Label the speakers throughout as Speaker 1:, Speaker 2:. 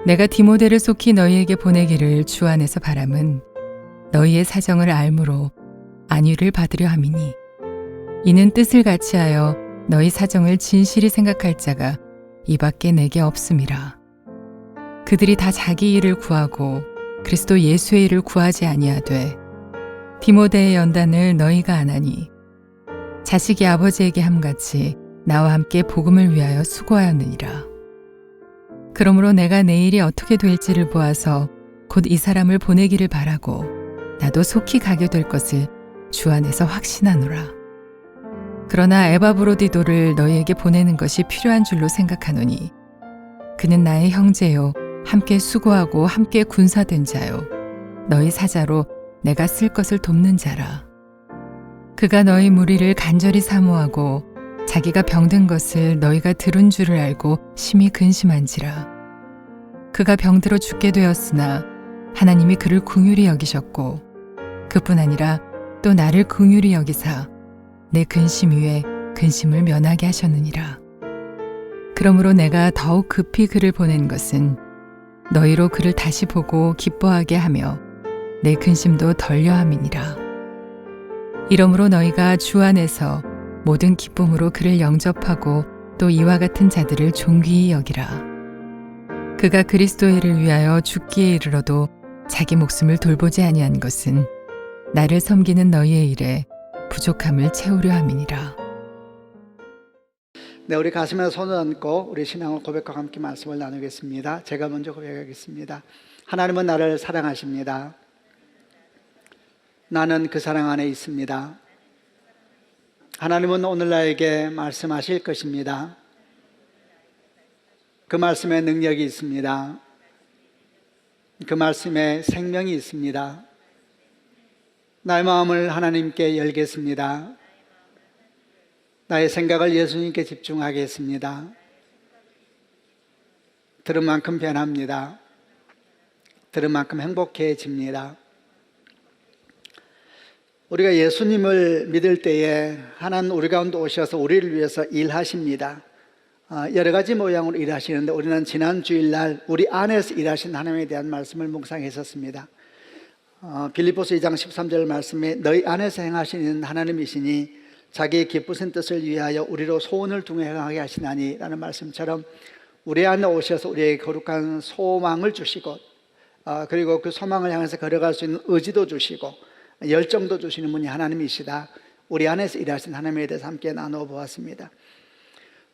Speaker 1: 내가 디모데를 속히 너희에게 보내기를 주 안에서 바람은 너희의 사정을 알므로 안위를 받으려 함이니 이는 뜻을 같이하여 너희 사정을 진실히 생각할 자가 이밖에 내게 없음이라. 그들이 다 자기 일을 구하고 그리스도 예수의 일을 구하지 아니하되 디모데의 연단을 너희가 안 하니 자식이 아버지에게 함같이 나와 함께 복음을 위하여 수고하였느니라. 그러므로 내가 내 일이 어떻게 될지를 보아서 곧 이 사람을 보내기를 바라고 나도 속히 가게 될 것을 주 안에서 확신하노라. 그러나 에바브로디도를 너희에게 보내는 것이 필요한 줄로 생각하노니 그는 나의 형제요 함께 수고하고 함께 군사된 자요 너희 사자로 내가 쓸 것을 돕는 자라. 그가 너희 무리를 간절히 사모하고 자기가 병든 것을 너희가 들은 줄을 알고 심히 근심한지라. 그가 병들어 죽게 되었으나 하나님이 그를 긍휼히 여기셨고 그뿐 아니라 또 나를 긍휼히 여기사 내 근심 위에 근심을 면하게 하셨느니라. 그러므로 내가 더욱 급히 그를 보낸 것은 너희로 그를 다시 보고 기뻐하게 하며 내 근심도 덜려 함이니라. 이러므로 너희가 주 안에서 모든 기쁨으로 그를 영접하고 또 이와 같은 자들을 존귀히 여기라. 그가 그리스도의 일을 위하여 죽기에 이르러도 자기 목숨을 돌보지 아니한 것은 나를 섬기는 너희의 일에 부족함을 채우려 함이니라.
Speaker 2: 네, 우리 가슴에 손을 얹고 우리 신앙을 고백하고 함께 말씀을 나누겠습니다. 제가 먼저 고백하겠습니다. 하나님은 나를 사랑하십니다. 나는 그 사랑 안에 있습니다. 하나님은 오늘 나에게 말씀하실 것입니다. 그 말씀에 능력이 있습니다. 그 말씀에 생명이 있습니다. 나의 마음을 하나님께 열겠습니다. 나의 생각을 예수님께 집중하겠습니다. 들은 만큼 변합니다. 들은 만큼 행복해집니다. 우리가 예수님을 믿을 때에 하나님 우리 가운데 오셔서 우리를 위해서 일하십니다. 여러 가지 모양으로 일하시는데 우리는 지난 주일날 우리 안에서 일하신 하나님에 대한 말씀을 묵상했었습니다. 빌립보서 2장 13절 말씀에 너희 안에서 행하시는 하나님이시니 자기의 기쁘신 뜻을 위하여 우리로 소원을 통해 행하게 하시나니 라는 말씀처럼 우리 안에 오셔서 우리에게 거룩한 소망을 주시고 그리고 그 소망을 향해서 걸어갈 수 있는 의지도 주시고 열정도 주시는 분이 하나님이시다. 우리 안에서 일하신 하나님에 대해서 함께 나누어 보았습니다.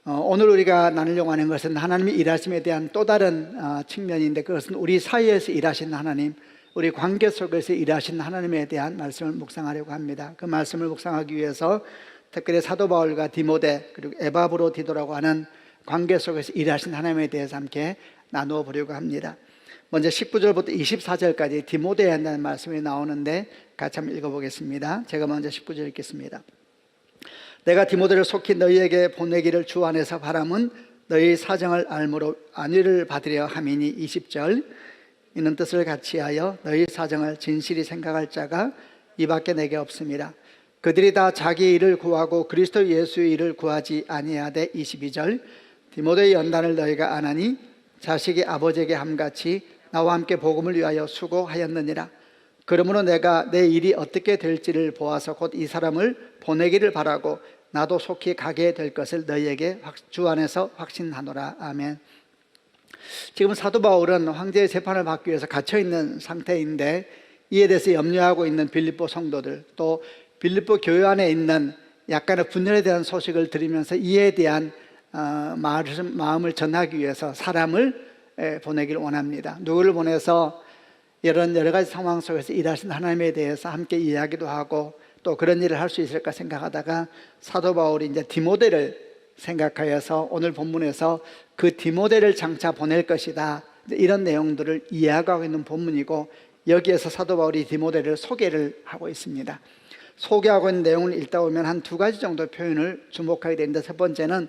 Speaker 2: 오늘 우리가 나누려고 하는 것은 하나님이 일하심에 대한 또 다른 측면인데 그것은 우리 사이에서 일하신 하나님, 우리 관계 속에서 일하신 하나님에 대한 말씀을 묵상하려고 합니다. 그 말씀을 묵상하기 위해서 특별히 사도 바울과 디모데 그리고 에바브로디도라고 하는 관계 속에서 일하신 하나님에 대해서 함께 나누어 보려고 합니다. 먼저 19절부터 24절까지 디모데에 한다는 말씀이 나오는데 같이 한번 읽어보겠습니다. 제가 먼저 19절 읽겠습니다. 내가 디모데를 속히 너희에게 보내기를 주 안에서 바람은 너희 사정을 알므로 안위를 받으려 함이니 20절 이는 뜻을 같이하여 너희 사정을 진실히 생각할 자가 이밖에 내게 없습니다. 그들이 다 자기 일을 구하고 그리스도 예수의 일을 구하지 아니하되 22절 디모데의 연단을 너희가 안 하니 자식이 아버지에게 함같이 나와 함께 복음을 위하여 수고하였느니라. 그러므로 내가 내 일이 어떻게 될지를 보아서 곧 이 사람을 보내기를 바라고 나도 속히 가게 될 것을 너희에게 주 안에서 확신하노라. 아멘. 지금 사도 바울은 황제의 재판을 받기 위해서 갇혀있는 상태인데 이에 대해서 염려하고 있는 빌립보 성도들 또 빌립보 교회 안에 있는 약간의 분열에 대한 소식을 들으면서 이에 대한 마음을 전하기 위해서 사람을 보내기를 원합니다. 누구를 보내서 이런 여러 가지 상황 속에서 일하신 하나님에 대해서 함께 이야기도 하고 또 그런 일을 할 수 있을까 생각하다가 사도 바울이 이제 디모데를 생각하여서 오늘 본문에서 그 디모데를 장차 보낼 것이다 이런 내용들을 이야기하고 있는 본문이고 여기에서 사도 바울이 디모데를 소개를 하고 있습니다. 소개하고 있는 내용을 읽다 보면 한 두 가지 정도 표현을 주목하게 되는데 첫 번째는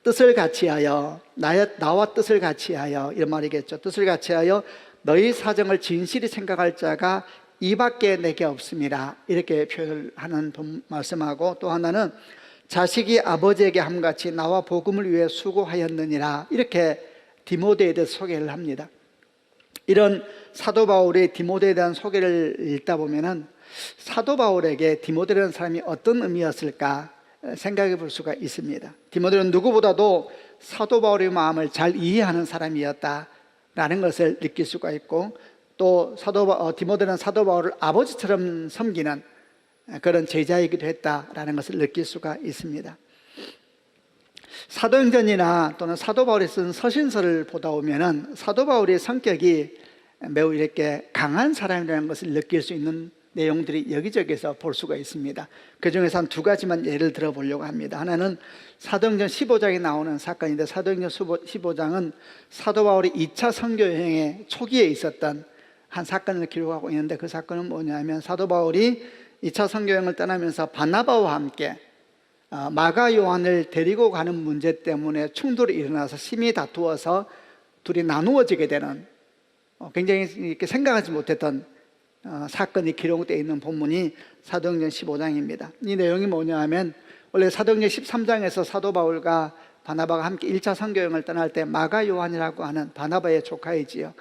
Speaker 2: 뜻을 같이하여 나와 뜻을 같이하여 이런 말이겠죠. 뜻을 같이하여 너희 사정을 진실히 생각할 자가 이밖에 내게 없습니다. 이렇게 표현을 하는 말씀하고 또 하나는 자식이 아버지에게 함같이 나와 복음을 위해 수고하였느니라 이렇게 디모데에 대해서 소개를 합니다. 이런 사도 바울의 디모데에 대한 소개를 읽다 보면은 사도 바울에게 디모데라는 사람이 어떤 의미였을까 생각해 볼 수가 있습니다. 디모데는 누구보다도 사도 바울의 마음을 잘 이해하는 사람이었다라는 것을 느낄 수가 있고, 또 디모데는 사도 바울을 아버지처럼 섬기는 그런 제자이기도 했다라는 것을 느낄 수가 있습니다. 사도행전이나 또는 사도 바울이 쓴 서신서를 보다 보면은 사도 바울의 성격이 매우 이렇게 강한 사람이라는 것을 느낄 수 있는 내용들이 여기저기서 볼 수가 있습니다. 그 중에서 한 두 가지만 예를 들어 보려고 합니다. 하나는 사도행전 15장에 나오는 사건인데, 사도행전 15장은 사도 바울이 2차 선교 여행의 초기에 있었던 한 사건을 기록하고 있는데, 그 사건은 뭐냐면 사도 바울이 2차 선교 여행을 떠나면서 바나바와 함께 마가 요한을 데리고 가는 문제 때문에 충돌이 일어나서 심히 다투어서 둘이 나누어지게 되는, 굉장히 이렇게 생각하지 못했던 사건이 기록되어 있는 본문이 사도행전 15장입니다. 이 내용이 뭐냐 하면, 원래 사도행전 13장에서 사도 바울과 바나바가 함께 1차 선교여행을 떠날 때 마가 요한이라고 하는 바나바의 조카이지요,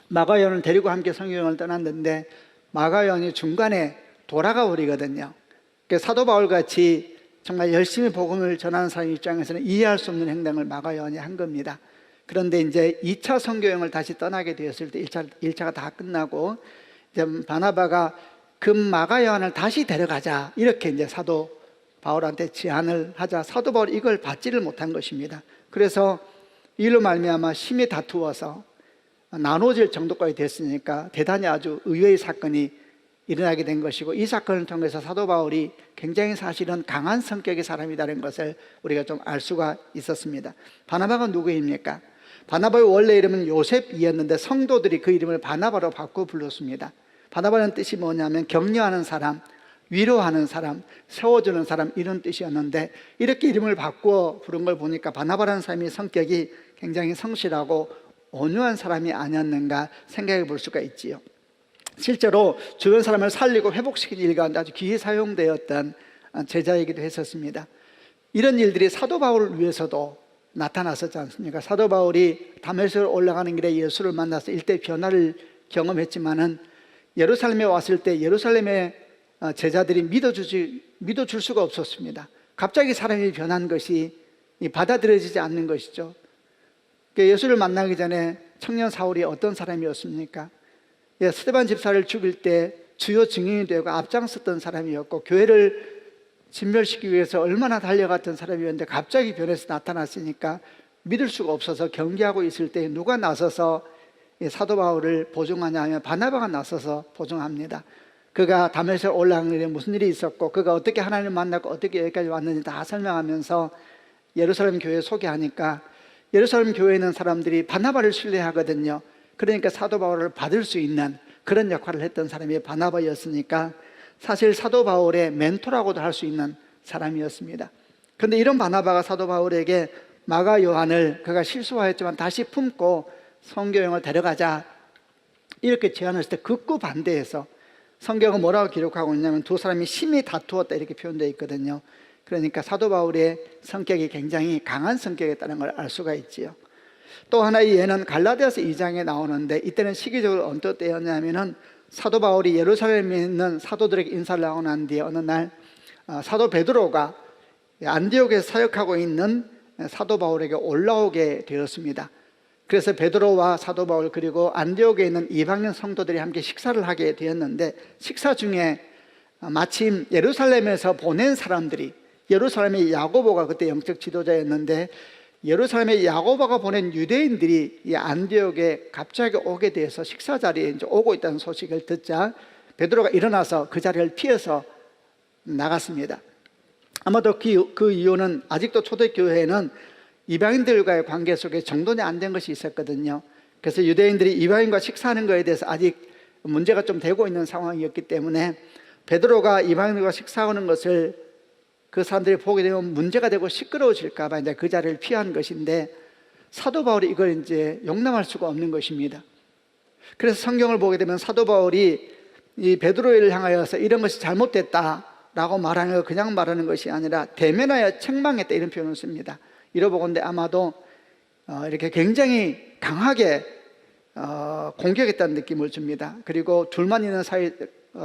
Speaker 2: 마가 요한을 데리고 함께 선교여행을 떠났는데 마가 요한이 중간에 돌아가 버리거든요. 사도 바울같이 정말 열심히 복음을 전하는 사람 입장에서는 이해할 수 없는 행동을 마가 요한이 한 겁니다. 그런데 이제 2차 선교여행을 다시 떠나게 되었을 때 1차가 다 끝나고 이제 바나바가 그 마가 요한을 다시 데려가자, 이렇게 이제 사도 바울한테 제안을 하자 사도 바울이 이걸 받지를 못한 것입니다. 그래서 이로 말미암아 심히 다투어서 나눠질 정도까지 됐으니까 대단히 아주 의외의 사건이 일어나게 된 것이고, 이 사건을 통해서 사도 바울이 굉장히 사실은 강한 성격의 사람이라는 것을 우리가 좀 알 수가 있었습니다. 바나바가 누구입니까? 바나바의 원래 이름은 요셉이었는데 성도들이 그 이름을 바나바로 바꾸어 불렀습니다. 바나바는 뜻이 뭐냐면 격려하는 사람, 위로하는 사람, 세워주는 사람, 이런 뜻이었는데, 이렇게 이름을 바꾸어 부른 걸 보니까 바나바라는 사람의 성격이 굉장히 성실하고 온유한 사람이 아니었는가 생각해 볼 수가 있지요. 실제로 주변 사람을 살리고 회복시키는 일 가운데 아주 귀히 사용되었던 제자이기도 했었습니다. 이런 일들이 사도 바울을 위해서도 나타났었지 않습니까? 사도 바울이 다메섹으로 올라가는 길에 예수를 만나서 일대 변화를 경험했지만은 예루살렘에 왔을 때 예루살렘의 제자들이 믿어줄 수가 없었습니다. 갑자기 사람이 변한 것이 받아들여지지 않는 것이죠. 예수를 만나기 전에 청년 사울이 어떤 사람이었습니까? 스데반 집사를 죽일 때 주요 증인이 되고 앞장섰던 사람이었고, 교회를 진멸시키기 위해서 얼마나 달려갔던 사람이었는데 갑자기 변해서 나타났으니까 믿을 수가 없어서 경계하고 있을 때 누가 나서서 사도 바울을 보증하냐 하면 바나바가 나서서 보증합니다. 그가 다메섹에 올라간 길에 무슨 일이 있었고 그가 어떻게 하나님을 만났고 어떻게 여기까지 왔는지 다 설명하면서 예루살렘 교회에 소개하니까 예루살렘 교회에 있는 사람들이 바나바를 신뢰하거든요. 그러니까 사도 바울을 받을 수 있는 그런 역할을 했던 사람이 바나바였으니까 사실 사도 바울의 멘토라고도 할 수 있는 사람이었습니다. 그런데 이런 바나바가 사도 바울에게 마가 요한을 그가 실수하였지만 다시 품고 선교여행을 데려가자, 이렇게 제안했을 때 극구 반대해서, 성경은 뭐라고 기록하고 있냐면 두 사람이 심히 다투었다 이렇게 표현되어 있거든요. 그러니까 사도 바울의 성격이 굉장히 강한 성격이었다는 걸 알 수가 있지요. 또 하나의 예는 갈라디아서 2장에 나오는데, 이때는 시기적으로 어떤 때였냐면은 사도 바울이 예루살렘에 있는 사도들에게 인사를 하고 난 뒤에 어느 날 사도 베드로가 안디옥에서 사역하고 있는 사도 바울에게 올라오게 되었습니다. 그래서 베드로와 사도 바울 그리고 안디옥에 있는 이방인 성도들이 함께 식사를 하게 되었는데, 식사 중에 마침 예루살렘에서 보낸 사람들이, 예루살렘의 야고보가 그때 영적 지도자였는데 예루살렘의 야고보가 보낸 유대인들이 이 안디옥에 갑자기 오게 돼서 식사 자리에 이제 오고 있다는 소식을 듣자 베드로가 일어나서 그 자리를 피해서 나갔습니다. 아마도 그 이유는 아직도 초대교회에는 이방인들과의 관계 속에 정돈이 안 된 것이 있었거든요. 그래서 유대인들이 이방인과 식사하는 것에 대해서 아직 문제가 좀 되고 있는 상황이었기 때문에 베드로가 이방인들과 식사하는 것을 그 사람들이 보게 되면 문제가 되고 시끄러워질까 봐 이제 그 자리를 피한 것인데, 사도 바울이 이걸 이제 용납할 수가 없는 것입니다. 그래서 성경을 보게 되면 사도 바울이 이 베드로를 향하여서 이런 것이 잘못됐다라고 말하는 거 그냥 말하는 것이 아니라 대면하여 책망했다, 이런 표현을 씁니다. 이러보건대 아마도 이렇게 굉장히 강하게 공격했다는 느낌을 줍니다. 그리고 둘만 있는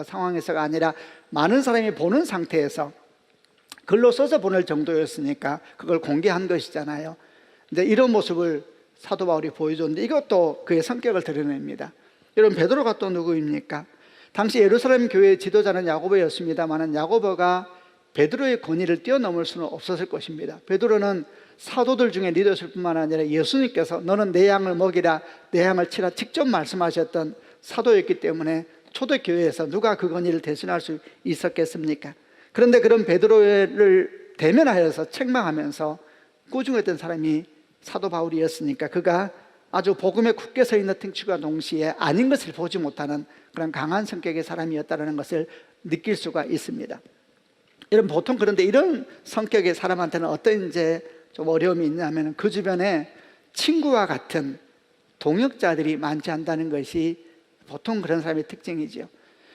Speaker 2: 상황에서가 아니라 많은 사람이 보는 상태에서 글로 써서 보낼 정도였으니까 그걸 공개한 것이잖아요. 근데 이런 모습을 사도 바울이 보여줬는데 이것도 그의 성격을 드러냅니다. 여러분, 베드로가 또 누구입니까? 당시 예루살렘 교회의 지도자는 야고보였습니다만 야고보가 베드로의 권위를 뛰어넘을 수는 없었을 것입니다. 베드로는 사도들 중에 리더였을 뿐만 아니라 예수님께서 너는 내 양을 먹이라, 내 양을 치라 직접 말씀하셨던 사도였기 때문에 초대교회에서 누가 그 권위를 대신할 수 있었겠습니까? 그런데 그런 베드로를 대면하여서 책망하면서 꾸중했던 사람이 사도 바울이었으니까 그가 아주 복음에 굳게 서 있는 등치와 동시에 아닌 것을 보지 못하는 그런 강한 성격의 사람이었다는 것을 느낄 수가 있습니다. 여러분, 보통 그런데 이런 성격의 사람한테는 어떤 이제 좀 어려움이 있냐면 그 주변에 친구와 같은 동역자들이 많지 않다는 것이 보통 그런 사람의 특징이지요.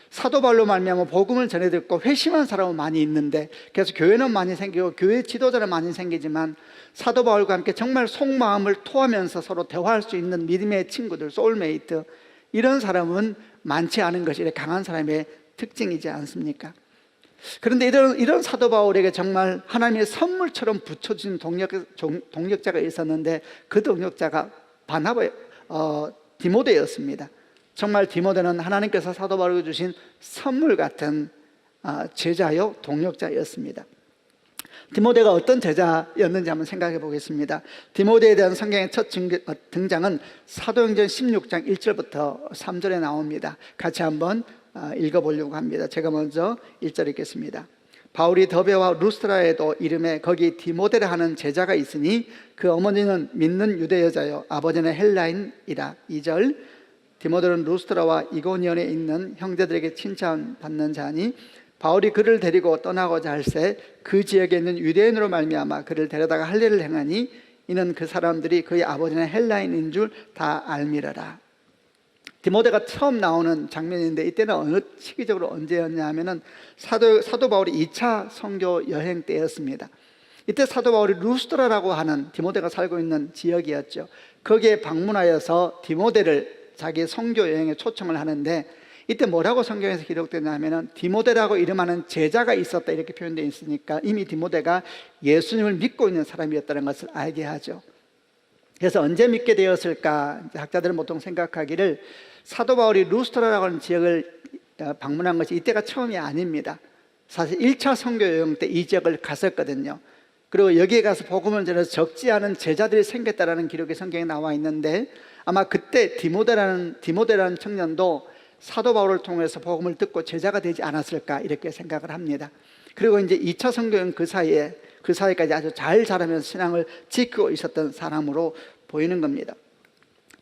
Speaker 2: 사도 바울로 말미암아 복음을 전해 듣고 회심한 사람은 많이 있는데, 그래서 교회는 많이 생기고 교회 지도자는 많이 생기지만 사도 바울과 함께 정말 속마음을 토하면서 서로 대화할 수 있는 믿음의 친구들, 소울메이트, 이런 사람은 많지 않은 것이 강한 사람의 특징이지 않습니까? 그런데 이런 사도 바울에게 정말 하나님의 선물처럼 붙여진 동역자가 있었는데 그 동역자가 디모데였습니다. 정말 디모데는 하나님께서 사도 바울에게 주신 선물 같은 제자요 동역자였습니다. 디모데가 어떤 제자였는지 한번 생각해 보겠습니다. 디모데에 대한 성경의 첫 등장은 사도행전 16장 1절부터 3절에 나옵니다. 같이 한번 읽어보려고 합니다. 제가 먼저 1절 읽겠습니다. 바울이 더베와 루스트라에도 이름에 거기 디모데라 하는 제자가 있으니 그 어머니는 믿는 유대 여자요 아버지는 헬라인이라. 2절 디모데는 루스트라와 이고니온에 있는 형제들에게 칭찬받는 자니 바울이 그를 데리고 떠나고자 할새 그 지역에 있는 유대인으로 말미암아 그를 데려다가 할례를 행하니 이는 그 사람들이 그의 아버지는 헬라인인 줄 다 알미러라. 디모데가 처음 나오는 장면인데 이때는 어느 시기적으로 언제였냐 하면은 사도 바울이 2차 선교 여행 때였습니다. 이때 사도 바울이 루스트라라고 하는 디모데가 살고 있는 지역이었죠. 거기에 방문하여서 디모데를 자기 선교 여행에 초청을 하는데 이때 뭐라고 성경에서 기록되냐 하면은 디모데라고 이름하는 제자가 있었다 이렇게 표현되어 있으니까 이미 디모데가 예수님을 믿고 있는 사람이었다는 것을 알게 하죠. 그래서 언제 믿게 되었을까? 학자들은 보통 생각하기를 사도 바울이 루스트라라고 하는 지역을 방문한 것이 이때가 처음이 아닙니다. 사실 1차 선교 여행 때 이 지역을 갔었거든요. 그리고 여기에 가서 복음을 전해서 적지 않은 제자들이 생겼다라는 기록이 성경에 나와 있는데 아마 그때 디모데라는 청년도 사도 바울을 통해서 복음을 듣고 제자가 되지 않았을까 이렇게 생각을 합니다. 그리고 이제 2차 선교는 그 사이까지 아주 잘 자라면서 신앙을 지키고 있었던 사람으로 보이는 겁니다.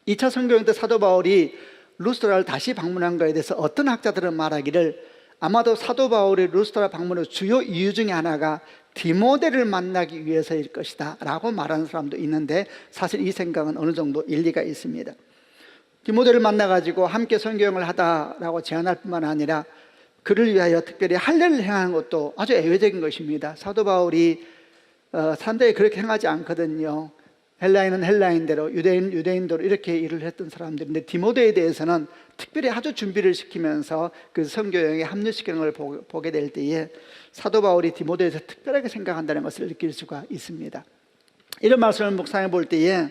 Speaker 2: 2차 선교행 때 사도 바울이 루스트라를 다시 방문한 것에 대해서 어떤 학자들은 말하기를 아마도 사도 바울의 루스트라 방문의 주요 이유 중에 하나가 디모데를 만나기 위해서일 것이다 라고 말하는 사람도 있는데 사실 이 생각은 어느 정도 일리가 있습니다. 디모데를 만나가지고 함께 선교행을 하다라고 제안할 뿐만 아니라 그를 위하여 특별히 할례를 행하는 것도 아주 예외적인 것입니다. 사도 바울이 사람들이 그렇게 행하지 않거든요. 헬라인은 헬라인대로, 유대인은 유대인대로 이렇게 일을 했던 사람들인데 디모데에 대해서는 특별히 아주 준비를 시키면서 그 선교여행에 합류시키는 걸 보게 될 때에 사도 바울이 디모데에 대해서 특별하게 생각한다는 것을 느낄 수가 있습니다. 이런 말씀을 묵상해 볼 때에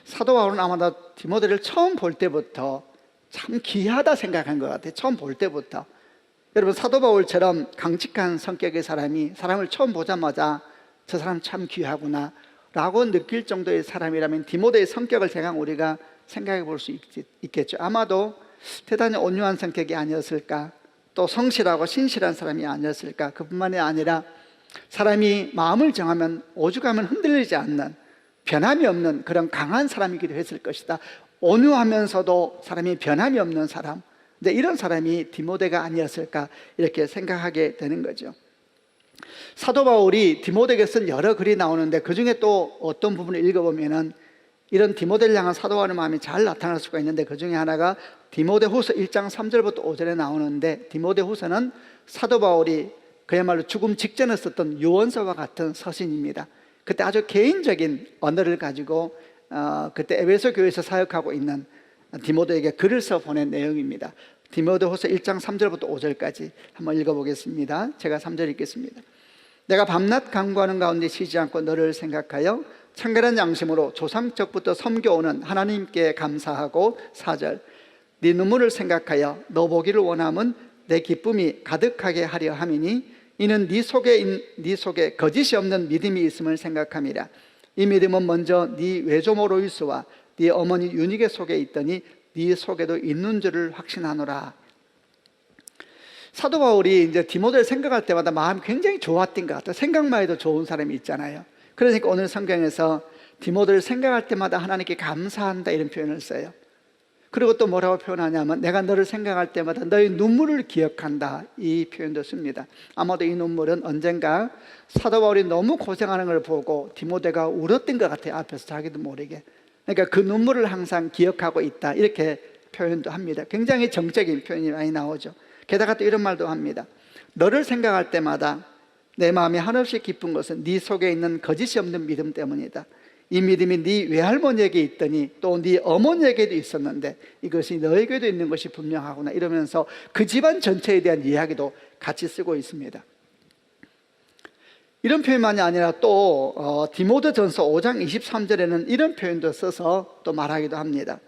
Speaker 2: 사도 바울은 아마도 디모데를 처음 볼 때부터 참 귀하다 생각한 것 같아요. 처음 볼 때부터. 여러분, 사도 바울처럼 강직한 성격의 사람이 사람을 처음 보자마자 저 사람 참 귀하구나 라고 느낄 정도의 사람이라면 디모데의 성격을 대강 우리가 생각해 볼 수 있겠죠. 아마도 대단히 온유한 성격이 아니었을까, 또 성실하고 신실한 사람이 아니었을까. 그뿐만이 아니라 사람이 마음을 정하면 오죽하면 흔들리지 않는, 변함이 없는 그런 강한 사람이기도 했을 것이다. 온유하면서도 사람이 변함이 없는 사람, 근데 이런 사람이 디모데가 아니었을까 이렇게 생각하게 되는 거죠. 사도 바울이 디모데에게 쓴 여러 글이 나오는데 그 중에 또 어떤 부분을 읽어보면은 이런 디모데를 향한 사도 바울의 마음이 잘 나타날 수가 있는데 그 중에 하나가 디모데후서 1장 3절부터 5절에 나오는데 디모데후서는 사도 바울이 그야말로 죽음 직전에 썼던 유언서와 같은 서신입니다. 그때 아주 개인적인 언어를 가지고 그때 에베소 교회에서 사역하고 있는 디모데에게 글을 써 보낸 내용입니다. 디모데후서 1장 3절부터 5절까지 한번 읽어보겠습니다. 제가 3절 읽겠습니다. 내가 밤낮 간구하는 가운데 쉬지 않고 너를 생각하여 청결한 양심으로 조상적부터 섬겨오는 하나님께 감사하고 4절 네 눈물을 생각하여 너 보기를 원함은 내 기쁨이 가득하게 하려 함이니 이는 네 속에 거짓이 없는 믿음이 있음을 생각함이라. 이 믿음은 먼저 네 외조모 로이스와 네 어머니 유니게 속에 있더니 네 속에도 있는 줄을 확신하노라. 사도 바울이 이제 디모데를 생각할 때마다 마음이 굉장히 좋았던 것 같아요. 생각만 해도 좋은 사람이 있잖아요. 그러니까 오늘 성경에서 디모데를 생각할 때마다 하나님께 감사한다 이런 표현을 써요. 그리고 또 뭐라고 표현하냐면 내가 너를 생각할 때마다 너의 눈물을 기억한다 이 표현도 씁니다. 아마도 이 눈물은 언젠가 사도 바울이 너무 고생하는 걸 보고 디모데가 울었던 것 같아요. 앞에서 자기도 모르게. 그러니까 그 눈물을 항상 기억하고 있다 이렇게 표현도 합니다. 굉장히 정적인 표현이 많이 나오죠. 게다가 또 이런 말도 합니다. 너를 생각할 때마다 내 마음이 한없이 기쁜 것은 네 속에 있는 거짓이 없는 믿음 때문이다. 이 믿음이 네 외할머니에게 있더니 또 네 어머니에게도 있었는데 이것이 너에게도 있는 것이 분명하구나 이러면서 그 집안 전체에 대한 이야기도 같이 쓰고 있습니다. 이런 표현만이 아니라 또 디모데전서 5장 23절에는 이런 표현도 써서 또 말하기도 합니다.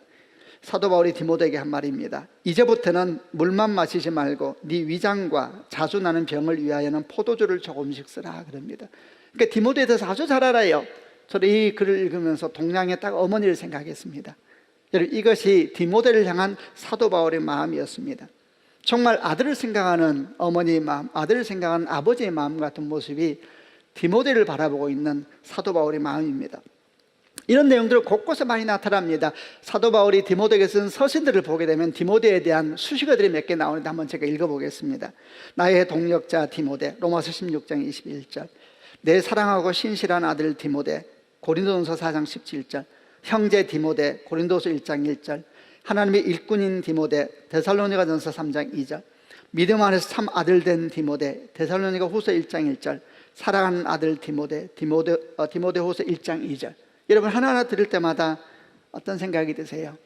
Speaker 2: 사도 바울이 디모데에게 한 말입니다. 이제부터는 물만 마시지 말고 네 위장과 자주 나는 병을 위하여는 포도주를 조금씩 쓰라 그럽니다. 그러니까 디모데에 대해서 아주 잘 알아요. 저는 이 글을 읽으면서 동양의 딱 어머니를 생각했습니다. 여러분 이것이 디모데를 향한 사도 바울의 마음이었습니다. 정말 아들을 생각하는 어머니의 마음, 아들을 생각하는 아버지의 마음 같은 모습이 디모데를 바라보고 있는 사도 바울의 마음입니다. 이런 내용들은 곳곳에 많이 나타납니다. 사도 바울이 디모데에게 쓴 서신들을 보게 되면 디모데에 대한 수식어들이 몇 개 나오는데 한번 제가 읽어보겠습니다. 나의 동력자 디모데, 로마서 16장 21절. 내 사랑하고 신실한 아들 디모데, 고린도전서 4장 17절. 형제 디모데, 고린도서 1장 1절. 하나님의 일꾼인 디모데, 데살로니가전서 3장 2절. 믿음 안에서 참 아들 된 디모데, 데살로니가 후서 1장 1절. 사랑하는 아들 디모데, 디모데후서 1장 2절. 여러분 하나하나 들을 때마다 어떤 생각이 드세요?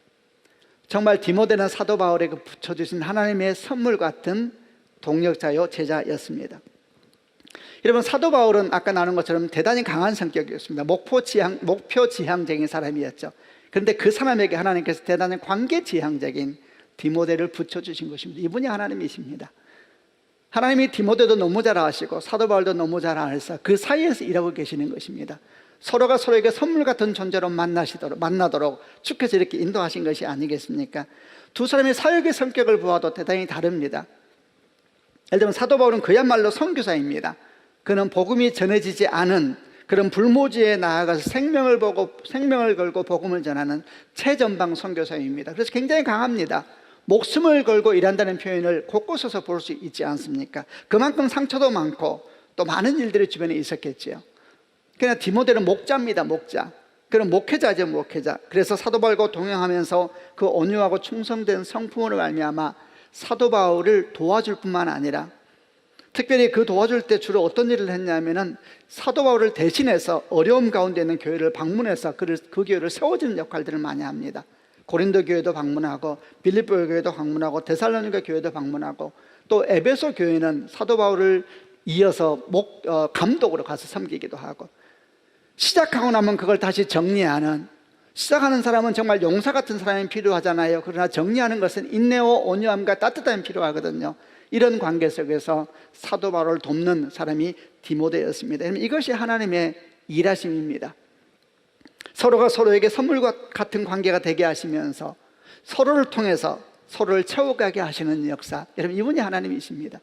Speaker 2: 정말 디모데는 사도 바울에게 붙여주신 하나님의 선물 같은 동력자요 제자였습니다. 여러분 사도 바울은 아까 나눈 것처럼 대단히 강한 성격이었습니다. 목표 지향적인 사람이었죠. 그런데 그 사람에게 하나님께서 대단히 관계지향적인 디모데를 붙여주신 것입니다. 이분이 하나님이십니다. 하나님이 디모데도 너무 잘 아시고 사도 바울도 너무 잘 아셔서 그 사이에서 일하고 계시는 것입니다. 서로가 서로에게 선물 같은 존재로 만나도록 축해서 이렇게 인도하신 것이 아니겠습니까? 두 사람의 사역의 성격을 보아도 대단히 다릅니다. 예를 들면 사도 바울은 그야말로 선교사입니다. 그는 복음이 전해지지 않은 그런 불모지에 나아가서 생명을 걸고 복음을 전하는 최전방 선교사입니다. 그래서 굉장히 강합니다. 목숨을 걸고 일한다는 표현을 곳곳에서 볼 수 있지 않습니까? 그만큼 상처도 많고 또 많은 일들이 주변에 있었겠지요. 그러나 디모데는 목자입니다. 목자. 그런 목회자죠. 목회자. 그래서 사도 바울과 동행하면서 그 온유하고 충성된 성품으로 말미암아 사도 바울을 도와줄 뿐만 아니라 특별히 그 도와줄 때 주로 어떤 일을 했냐면은 사도 바울을 대신해서 어려움 가운데 있는 교회를 방문해서 그 교회를 세워주는 역할들을 많이 합니다. 고린도 교회도 방문하고 빌립보 교회도 방문하고 데살로니가 교회도 방문하고 또 에베소 교회는 사도 바울을 이어서 감독으로 가서 섬기기도 하고 시작하고 나면 그걸 다시 정리하는 시작하는 사람은 정말 용사 같은 사람이 필요하잖아요. 그러나 정리하는 것은 인내와 온유함과 따뜻함이 필요하거든요. 이런 관계 속에서 사도 바울을 돕는 사람이 디모데였습니다. 이것이 하나님의 일하심입니다. 서로가 서로에게 선물과 같은 관계가 되게 하시면서 서로를 통해서 서로를 채워가게 하시는 역사, 여러분 이분이 하나님이십니다.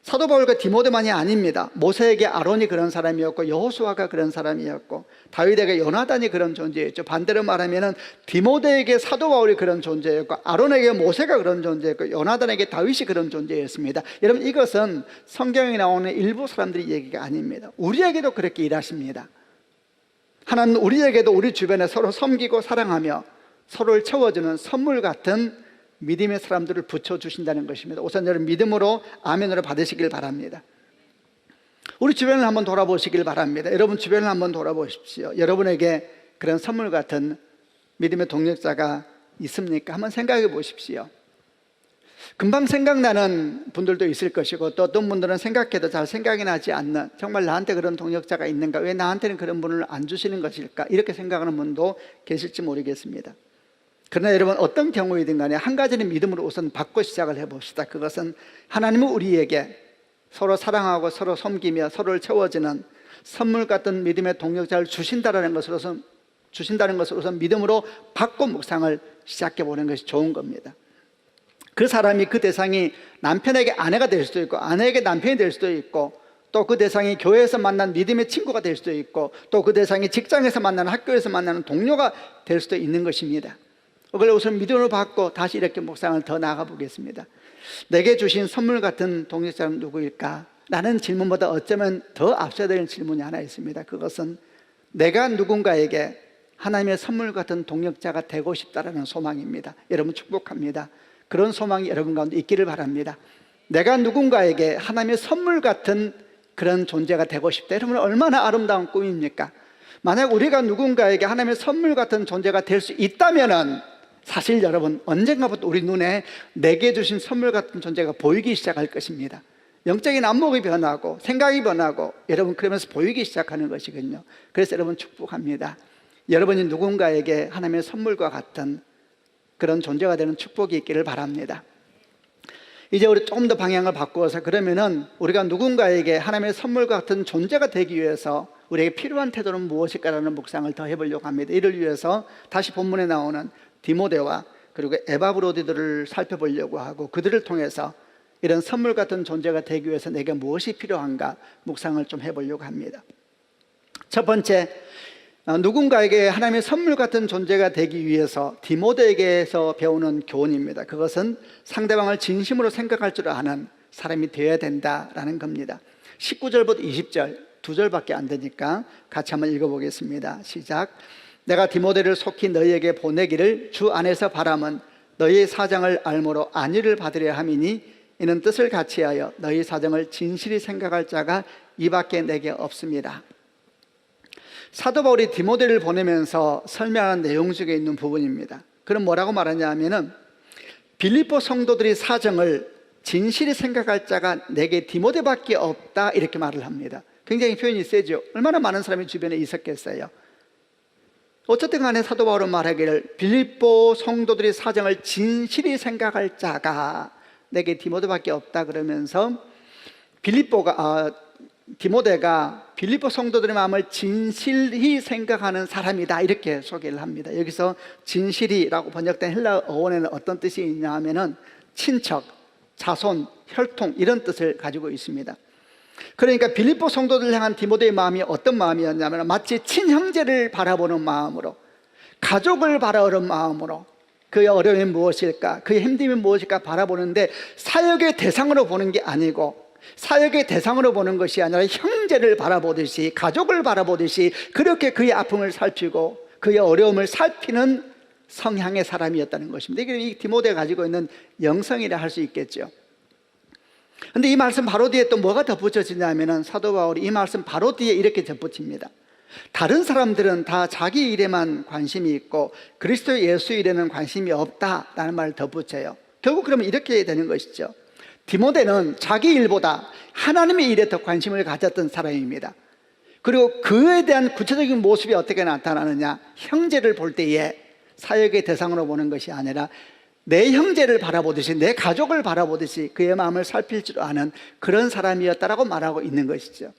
Speaker 2: 사도 바울과 디모데만이 아닙니다. 모세에게 아론이 그런 사람이었고 여호수아가 그런 사람이었고 다윗에게 요나단이 그런 존재였죠. 반대로 말하면 디모데에게 사도 바울이 그런 존재였고 아론에게 모세가 그런 존재였고 요나단에게 다윗이 그런 존재였습니다. 여러분 이것은 성경에 나오는 일부 사람들의 얘기가 아닙니다. 우리에게도 그렇게 일하십니다. 하나님은 우리에게도 우리 주변에 서로 섬기고 사랑하며 서로를 채워주는 선물 같은 믿음의 사람들을 붙여주신다는 것입니다. 우선 여러분 믿음으로 아멘으로 받으시길 바랍니다. 우리 주변을 한번 돌아보시길 바랍니다. 여러분 주변을 한번 돌아보십시오. 여러분에게 그런 선물 같은 믿음의 동력자가 있습니까? 한번 생각해 보십시오. 금방 생각나는 분들도 있을 것이고, 또 어떤 분들은 생각해도 잘 생각이 나지 않는, 정말 나한테 그런 동역자가 있는가, 왜 나한테는 그런 분을 안 주시는 것일까, 이렇게 생각하는 분도 계실지 모르겠습니다. 그러나 여러분, 어떤 경우이든 간에 한 가지는 믿음으로 우선 받고 시작을 해봅시다. 그것은 하나님은 우리에게 서로 사랑하고 서로 섬기며 서로를 채워주는 선물 같은 믿음의 동역자를 주신다는 것을 우선 믿음으로 받고 묵상을 시작해 보는 것이 좋은 겁니다. 그 사람이, 그 대상이 남편에게 아내가 될 수도 있고, 아내에게 남편이 될 수도 있고, 또 그 대상이 교회에서 만난 믿음의 친구가 될 수도 있고, 또 그 대상이 직장에서 만나는, 학교에서 만나는 동료가 될 수도 있는 것입니다. 그걸 우선 믿음으로 받고 다시 이렇게 묵상을 더 나아가 보겠습니다. 내게 주신 선물 같은 동역자는 누구일까? 라는 질문보다 어쩌면 더 앞서야 되는 질문이 하나 있습니다. 그것은 내가 누군가에게 하나님의 선물 같은 동역자가 되고 싶다라는 소망입니다. 여러분, 축복합니다. 그런 소망이 여러분 가운데 있기를 바랍니다. 내가 누군가에게 하나님의 선물 같은 그런 존재가 되고 싶다. 여러분, 얼마나 아름다운 꿈입니까? 만약 우리가 누군가에게 하나님의 선물 같은 존재가 될 수 있다면은, 사실 여러분, 언젠가부터 우리 눈에 내게 주신 선물 같은 존재가 보이기 시작할 것입니다. 영적인 안목이 변하고 생각이 변하고, 여러분, 그러면서 보이기 시작하는 것이거든요. 그래서 여러분, 축복합니다. 여러분이 누군가에게 하나님의 선물과 같은 그런 존재가 되는 축복이 있기를 바랍니다. 이제 우리 조금 더 방향을 바꾸어서, 그러면은 우리가 누군가에게 하나님의 선물과 같은 존재가 되기 위해서 우리에게 필요한 태도는 무엇일까라는 묵상을 더 해보려고 합니다. 이를 위해서 다시 본문에 나오는 디모데와 그리고 에바브로디들을 살펴보려고 하고, 그들을 통해서 이런 선물 같은 존재가 되기 위해서 내게 무엇이 필요한가 묵상을 좀 해보려고 합니다. 첫 번째, 누군가에게 하나님의 선물 같은 존재가 되기 위해서 디모데에게서 배우는 교훈입니다. 그것은 상대방을 진심으로 생각할 줄 아는 사람이 되어야 된다라는 겁니다. 19절부터 20절, 2절밖에 안 되니까 같이 한번 읽어보겠습니다. 시작. 내가 디모데를 속히 너희에게 보내기를 주 안에서 바람은 너희의 사정을 알므로 안위를 받으려 함이니, 이는 뜻을 같이하여 너희 사정을 진실히 생각할 자가 이밖에 내게 없습니다. 사도 바울이 디모데를 보내면서 설명하는 내용 중에 있는 부분입니다. 그럼 뭐라고 말하냐 하면은, 빌립보 성도들의 사정을 진실히 생각할 자가 내게 디모데밖에 없다, 이렇게 말을 합니다. 굉장히 표현이 세죠. 얼마나 많은 사람이 주변에 있었겠어요. 어쨌든 간에 사도 바울은 말하기를 빌립보 성도들의 사정을 진실히 생각할 자가 내게 디모데밖에 없다 그러면서, 디모데가 빌립보 성도들의 마음을 진실히 생각하는 사람이다, 이렇게 소개를 합니다. 여기서 진실이라고 번역된 헬라어 어원에는 어떤 뜻이 있냐 하면은 친척, 자손, 혈통, 이런 뜻을 가지고 있습니다. 그러니까 빌립보 성도들 향한 디모데의 마음이 어떤 마음이었냐면, 마치 친형제를 바라보는 마음으로, 가족을 바라보는 마음으로, 그의 어려움이 무엇일까, 그의 힘듦이 무엇일까 바라보는데, 사역의 대상으로 보는 게 아니고, 사역의 대상으로 보는 것이 아니라 형제를 바라보듯이, 가족을 바라보듯이 그렇게 그의 아픔을 살피고 그의 어려움을 살피는 성향의 사람이었다는 것입니다. 이게 이 디모데가 가지고 있는 영성이라 할 수 있겠죠. 그런데 이 말씀 바로 뒤에 또 뭐가 덧붙여지냐면, 사도 바울이 이 말씀 바로 뒤에 이렇게 덧붙입니다. 다른 사람들은 다 자기 일에만 관심이 있고 그리스도 예수 일에는 관심이 없다라는 말을 덧붙여요. 결국 그러면 이렇게 되는 것이죠. 디모데는 자기 일보다 하나님의 일에 더 관심을 가졌던 사람입니다. 그리고 그에 대한 구체적인 모습이 어떻게 나타나느냐, 형제를 볼 때에 사역의 대상으로 보는 것이 아니라 내 형제를 바라보듯이, 내 가족을 바라보듯이 그의 마음을 살필 줄 아는 그런 사람이었다라고 말하고 있는 것이죠.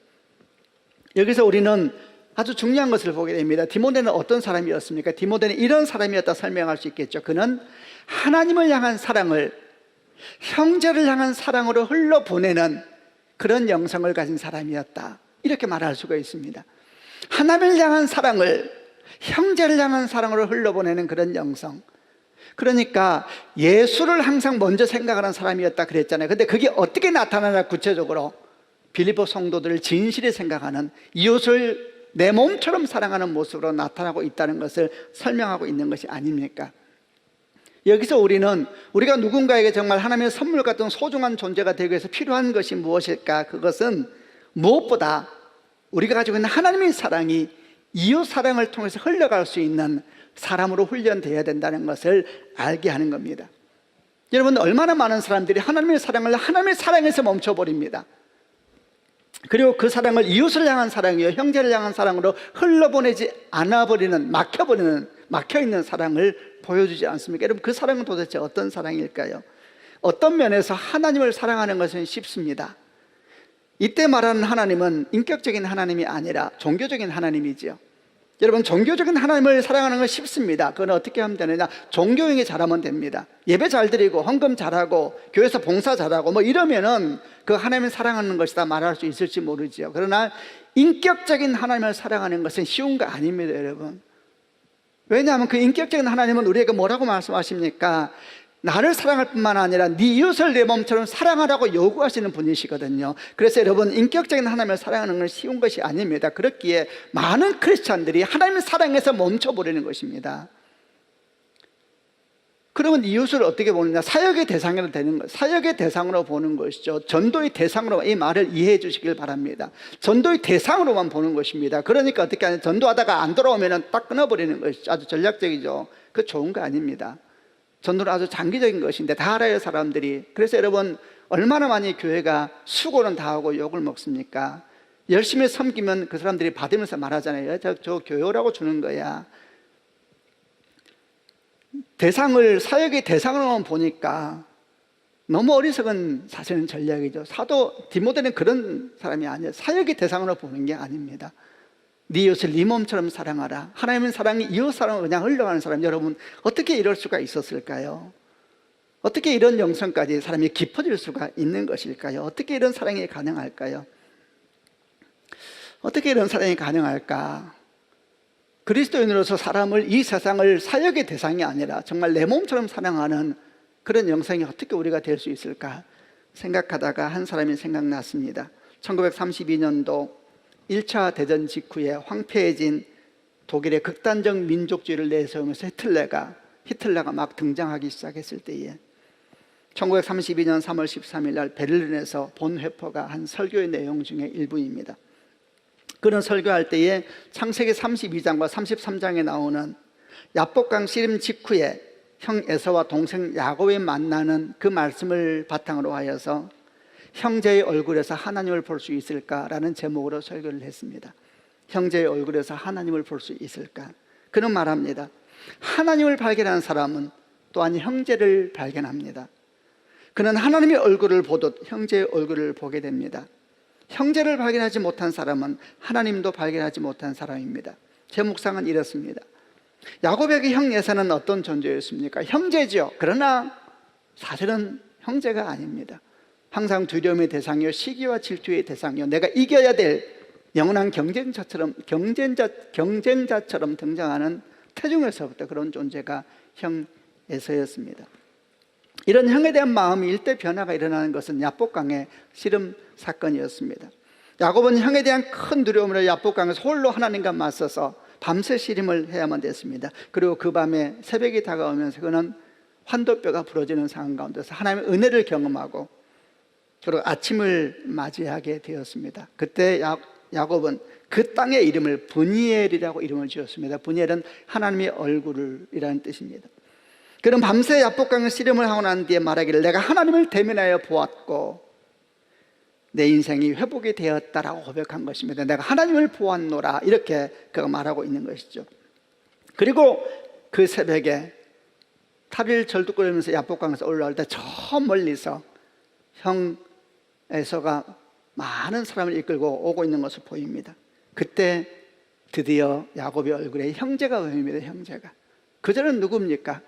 Speaker 2: 여기서 우리는 아주 중요한 것을 보게 됩니다. 디모데는 어떤 사람이었습니까? 디모데는 이런 사람이었다 설명할 수 있겠죠. 그는 하나님을 향한 사랑을 형제를 향한 사랑으로 흘러보내는 그런 영성을 가진 사람이었다, 이렇게 말할 수가 있습니다. 하나님을 향한 사랑을 형제를 향한 사랑으로 흘러보내는 그런 영성, 그러니까 예수를 항상 먼저 생각하는 사람이었다 그랬잖아요. 근데 그게 어떻게 나타나냐, 구체적으로 빌립보 성도들을 진실히 생각하는, 이웃을 내 몸처럼 사랑하는 모습으로 나타나고 있다는 것을 설명하고 있는 것이 아닙니까? 여기서 우리가 누군가에게 정말 하나님의 선물 같은 소중한 존재가 되기 위해서 필요한 것이 무엇일까? 그것은 무엇보다 우리가 가지고 있는 하나님의 사랑이 이웃 사랑을 통해서 흘러갈 수 있는 사람으로 훈련되어야 된다는 것을 알게 하는 겁니다. 여러분, 얼마나 많은 사람들이 하나님의 사랑을 하나님의 사랑에서 멈춰버립니다. 그리고 그 사랑을 이웃을 향한 사랑이요 형제를 향한 사랑으로 흘러보내지 않아버리는, 막혀있는 사랑을 보여주지 않습니까? 여러분, 그 사랑은 도대체 어떤 사랑일까요? 어떤 면에서 하나님을 사랑하는 것은 쉽습니다. 이때 말하는 하나님은 인격적인 하나님이 아니라 종교적인 하나님이지요. 여러분, 종교적인 하나님을 사랑하는 건 쉽습니다. 그건 어떻게 하면 되느냐? 종교행위 잘하면 됩니다. 예배 잘 드리고 헌금 잘하고 교회에서 봉사 잘하고 뭐 이러면은 그 하나님을 사랑하는 것이다 말할 수 있을지 모르지요. 그러나 인격적인 하나님을 사랑하는 것은 쉬운 거 아닙니다, 여러분. 왜냐하면 그 인격적인 하나님은 우리에게 뭐라고 말씀하십니까? 나를 사랑할 뿐만 아니라 네 이웃을 내 몸처럼 사랑하라고 요구하시는 분이시거든요. 그래서 여러분, 인격적인 하나님을 사랑하는 건 쉬운 것이 아닙니다. 그렇기에 많은 크리스찬들이 하나님의 사랑에서 멈춰버리는 것입니다. 그러면 이웃을 어떻게 보느냐? 사역의 대상으로 되는 것, 사역의 대상으로 보는 것이죠. 전도의 대상으로, 이 말을 이해해 주시길 바랍니다. 전도의 대상으로만 보는 것입니다. 그러니까 어떻게 하냐? 전도하다가 안 돌아오면 딱 끊어버리는 것이죠. 아주 전략적이죠. 그거 좋은 거 아닙니다. 전도는 아주 장기적인 것인데 다 알아요, 사람들이. 그래서 여러분, 얼마나 많이 교회가 수고는 다 하고 욕을 먹습니까? 열심히 섬기면 그 사람들이 받으면서 말하잖아요. 저 교회라고 주는 거야. 대상을, 사역의 대상으로만 보니까 너무 어리석은 사실은 전략이죠. 사도 디모데는 그런 사람이 아니에요. 사역의 대상으로 보는 게 아닙니다. 네 이웃을 네 몸처럼 사랑하라. 하나님의 사랑이 이웃 사랑으로 그냥 흘러가는 사람, 여러분 어떻게 이럴 수가 있었을까요? 어떻게 이런 영성까지 사람이 깊어질 수가 있는 것일까요? 어떻게 이런 사랑이 가능할까요? 어떻게 이런 사랑이 가능할까? 그리스도인으로서 사람을, 이 세상을 사역의 대상이 아니라 정말 내 몸처럼 사랑하는 그런 영성이 어떻게 우리가 될 수 있을까 생각하다가 한 사람이 생각났습니다. 1932년도 1차 대전 직후에 황폐해진 독일의 극단적 민족주의를 내세우면서 히틀러가 막 등장하기 시작했을 때에 1932년 3월 13일 날 베를린에서 본 회퍼가 한 설교의 내용 중에 일부입니다. 그런 설교할 때에 창세기 32장과 33장에 나오는 야복강 씨름 직후에 형 에서와 동생 야곱이 만나는 그 말씀을 바탕으로 하여서 형제의 얼굴에서 하나님을 볼 수 있을까라는 제목으로 설교를 했습니다. 형제의 얼굴에서 하나님을 볼 수 있을까? 그는 말합니다. 하나님을 발견한 사람은 또한 형제를 발견합니다. 그는 하나님의 얼굴을 보듯 형제의 얼굴을 보게 됩니다. 형제를 발견하지 못한 사람은 하나님도 발견하지 못한 사람입니다. 제 묵상은 이렇습니다. 야곱에게 형 에사는 어떤 존재였습니까? 형제죠. 그러나 사실은 형제가 아닙니다. 항상 두려움의 대상이요 시기와 질투의 대상이요 내가 이겨야 될 영원한 경쟁자처럼 등장하는 태중에서부터 그런 존재가 형 에서였습니다. 이런 형에 대한 마음이 일대 변화가 일어나는 것은 야복강의 씨름 사건이었습니다. 야곱은 형에 대한 큰 두려움으로 야복강에서 홀로 하나님과 맞서서 밤새 씨름을 해야만 됐습니다. 그리고 그 밤에 새벽이 다가오면서 그는 환도뼈가 부러지는 상황 가운데서 하나님의 은혜를 경험하고 그리고 아침을 맞이하게 되었습니다. 그때 야곱은 그 땅의 이름을 브니엘이라고 이름을 지었습니다. 브니엘은 하나님의 얼굴이라는 뜻입니다. 그는 밤새 야복강의 씨름을 하고 난 뒤에 말하기를 내가 하나님을 대면하여 보았고 내 인생이 회복이 되었다라고 고백한 것입니다. 내가 하나님을 보았노라 이렇게 그가 말하고 있는 것이죠. 그리고 그 새벽에 탈을 절뚝거리면서 야복강에서 올라올 때 저 멀리서 형 에서가 많은 사람을 이끌고 오고 있는 것을 보입니다. 그때 드디어 야곱의 얼굴에 형제가 보입니다. 형제가. 그들은 누굽니까?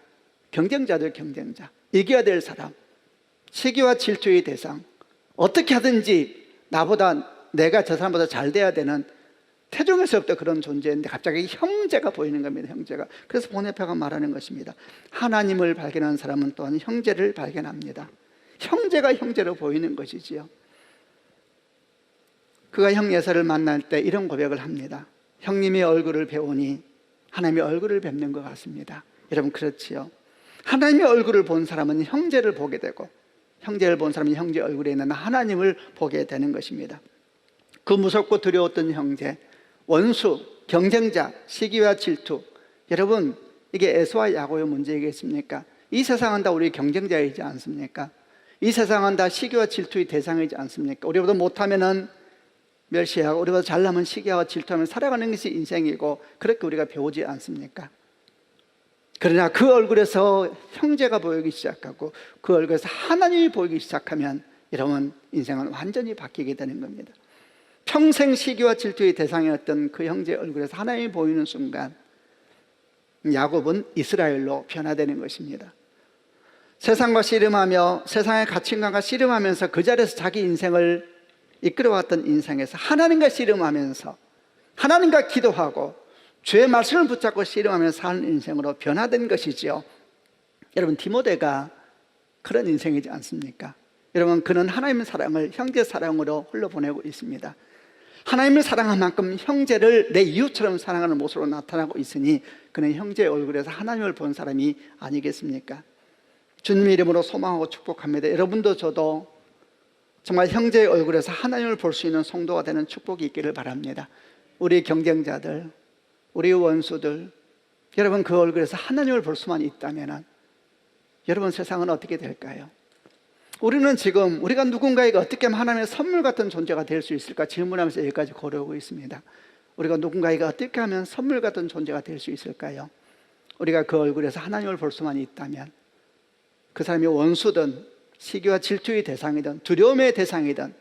Speaker 2: 경쟁자들, 경쟁자. 이겨야 될 사람, 시기와 질투의 대상, 어떻게 하든지 내가 저 사람보다 잘 돼야 되는 태중에서부터 그런 존재인데 갑자기 형제가 보이는 겁니다. 형제가. 그래서 본회표가 말하는 것입니다. 하나님을 발견한 사람은 또한 형제를 발견합니다. 형제가 형제로 보이는 것이지요. 그가 형 예사를 만날 때 이런 고백을 합니다. 형님의 얼굴을 배우니 하나님의 얼굴을 뵙는 것 같습니다. 여러분 그렇지요. 하나님의 얼굴을 본 사람은 형제를 보게 되고 형제를 본 사람은 형제 얼굴에 있는 하나님을 보게 되는 것입니다. 그 무섭고 두려웠던 형제, 원수, 경쟁자, 시기와 질투, 여러분 이게 에서와 야곱의 문제이겠습니까? 이 세상은 다 우리 경쟁자이지 않습니까? 이 세상은 다 시기와 질투의 대상이지 않습니까? 우리보다 못하면은 멸시하고 우리보다 잘나면 시기와 질투하면 살아가는 것이 인생이고 그렇게 우리가 배우지 않습니까? 그러나 그 얼굴에서 형제가 보이기 시작하고 그 얼굴에서 하나님이 보이기 시작하면 여러분 인생은 완전히 바뀌게 되는 겁니다. 평생 시기와 질투의 대상이었던 그 형제의 얼굴에서 하나님이 보이는 순간 야곱은 이스라엘로 변화되는 것입니다. 세상과 씨름하며 세상의 가치관과 씨름하면서 그 자리에서 자기 인생을 이끌어왔던 인생에서 하나님과 씨름하면서 하나님과 기도하고 주의 말씀을 붙잡고 씨름하면서 사는 인생으로 변화된 것이지요. 여러분 디모데가 그런 인생이지 않습니까? 여러분 그는 하나님의 사랑을 형제 사랑으로 흘러보내고 있습니다. 하나님을 사랑한 만큼 형제를 내 이웃처럼 사랑하는 모습으로 나타나고 있으니 그는 형제의 얼굴에서 하나님을 본 사람이 아니겠습니까? 주님의 이름으로 소망하고 축복합니다. 여러분도 저도 정말 형제의 얼굴에서 하나님을 볼 수 있는 성도가 되는 축복이 있기를 바랍니다. 우리 경쟁자들, 우리 원수들, 여러분 그 얼굴에서 하나님을 볼 수만 있다면 여러분 세상은 어떻게 될까요? 우리는 지금 우리가 누군가에게 어떻게 하면 하나님의 선물 같은 존재가 될 수 있을까 질문하면서 여기까지 걸어오고 있습니다. 우리가 누군가에게 어떻게 하면 선물 같은 존재가 될 수 있을까요? 우리가 그 얼굴에서 하나님을 볼 수만 있다면 그 사람이 원수든 시기와 질투의 대상이든 두려움의 대상이든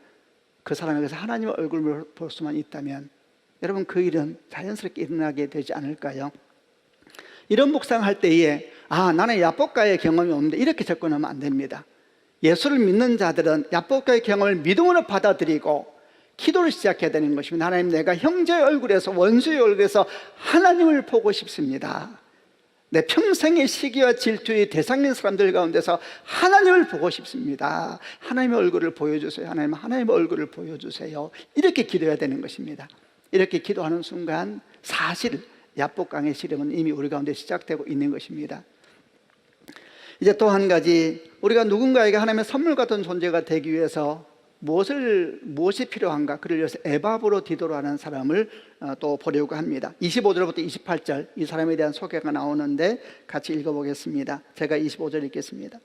Speaker 2: 그 사람에게서 하나님의 얼굴을 볼 수만 있다면 여러분 그 일은 자연스럽게 일어나게 되지 않을까요? 이런 묵상할 때에 나는 야복과의 경험이 없는데 이렇게 접근하면 안 됩니다. 예수를 믿는 자들은 야복과의 경험을 믿음으로 받아들이고 기도를 시작해야 되는 것입니다. 하나님 내가 형제의 얼굴에서 원수의 얼굴에서 하나님을 보고 싶습니다. 내 평생의 시기와 질투의 대상인 사람들 가운데서 하나님을 보고 싶습니다. 하나님의 얼굴을 보여주세요. 하나님의 얼굴을 보여주세요. 이렇게 기도해야 되는 것입니다. 이렇게 기도하는 순간 사실 야복강의 시름은 이미 우리 가운데 시작되고 있는 것입니다. 이제 또 한 가지, 우리가 누군가에게 하나님의 선물 같은 존재가 되기 위해서 무엇이 필요한가? 그를 위해서 에바브로디도로 하는 사람을 또 보려고 합니다. 25절부터 28절 이 사람에 대한 소개가 나오는데 같이 읽어보겠습니다. 제가 25절 읽겠습니다.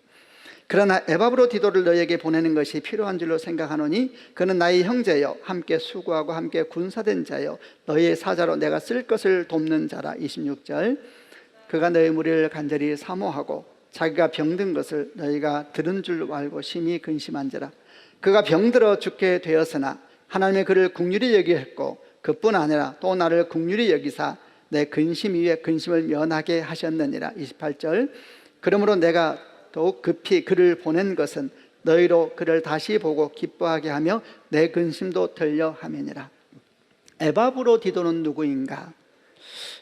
Speaker 2: 그러나 에바브로디도를 너에게 보내는 것이 필요한 줄로 생각하노니 그는 나의 형제여 함께 수고하고 함께 군사된 자여 너의 사자로 내가 쓸 것을 돕는 자라. 26절 그가 너의 무리를 간절히 사모하고 자기가 병든 것을 너희가 들은 줄 알고 심히 근심한지라. 그가 병들어 죽게 되었으나 하나님의 그를 긍휼히 여기셨고 그뿐 아니라 또 나를 긍휼히 여기사 내 근심 위에 근심을 면하게 하셨느니라. 28절 그러므로 내가 더욱 급히 그를 보낸 것은 너희로 그를 다시 보고 기뻐하게 하며 내 근심도 덜려 함이니라. 에바브로디도는 누구인가?